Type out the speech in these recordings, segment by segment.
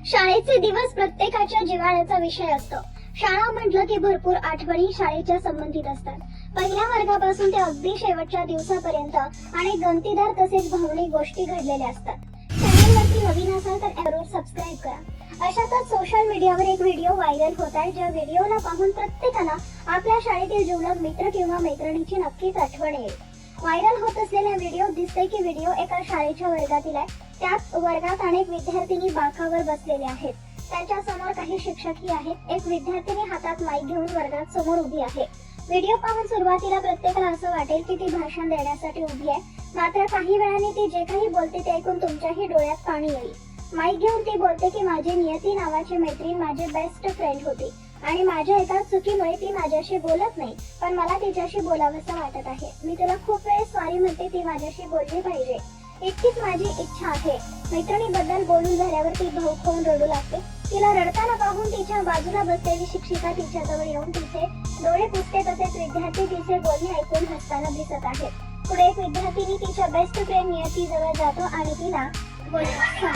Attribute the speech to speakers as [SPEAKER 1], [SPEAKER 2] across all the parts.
[SPEAKER 1] शाळेचे दिवस प्रत्येकाच्या जिव्हाळ्याचा विषय असतो. शाळा म्हटलं की भरपूर आठवणी शाळेच्या संबंधित असतात. पहिल्या वर्गापासून ते अगदी शेवटच्या दिवसापर्यंत अनेक गमतीदार तसेच भावनिक गोष्टी घडलेल्या असतात. चॅनलवरती नवीन असाल तर जरूर सबस्क्राईब करा. अशातच सोशल मीडियावर एक व्हिडिओ व्हायरल होत आहे, ज्या व्हिडिओला पाहून प्रत्येकाला आपल्या शाळेतील जीवलग मित्र किंवा मैत्रिणीची नक्कीच आठवण येईल. व्हायरल होत असलेल्या व्हिडिओत दिसतंय की व्हिडिओ एका शाळेच्या वर्गातील आहे. त्यात वर्गात अनेक विद्यार्थिनी बाकावर बसलेले आहेत. त्यांच्या समोर काही शिक्षकही आहेत. एक विद्यार्थिनी हातात माईक घेऊन वर्गात समोर उभी आहे. व्हिडिओ पाहून सुरुवातीला प्रत्येकाला असं वाटेल की ती भाषण देण्यासाठी उभी आहे. मात्र काही वेळाने ती जे काही बोलते ते ऐकून तुमच्याही डोळ्यात पाणी येईल. माईक घेऊन ती बोलते की माझी नियती नावाची मैत्रीण माझी बेस्ट फ्रेंड होती आणि माझ्या एका चुकीमुळे ती माझ्याशी बोलत नाही, पण मला तिच्याशी बोलावंसं वाटत आहे. मी तुला खूप वेळेस सॉरी म्हणते, ती माझ्याशी बोलली पाहिजे, इतकीच माझी इच्छा आहे. मैत्रिणीबद्दल बोलून झाल्यावर ती भावुक होऊन रडू लागते. तिला रडताना पाहून तिच्या बाजूला बसलेली शिक्षिका तिच्याजवळ येऊन तिचे डोळे पुसते. तसेच विद्यार्थी तिचे बोलणे ऐकून हसताना दिसत आहेत. पुढे एक विद्यार्थिनी तिच्या बेस्ट फ्रेंड नियती जवळ जातो आणि तिला बोलतो,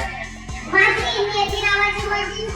[SPEAKER 1] माझी नियती नावाची मैत्रीण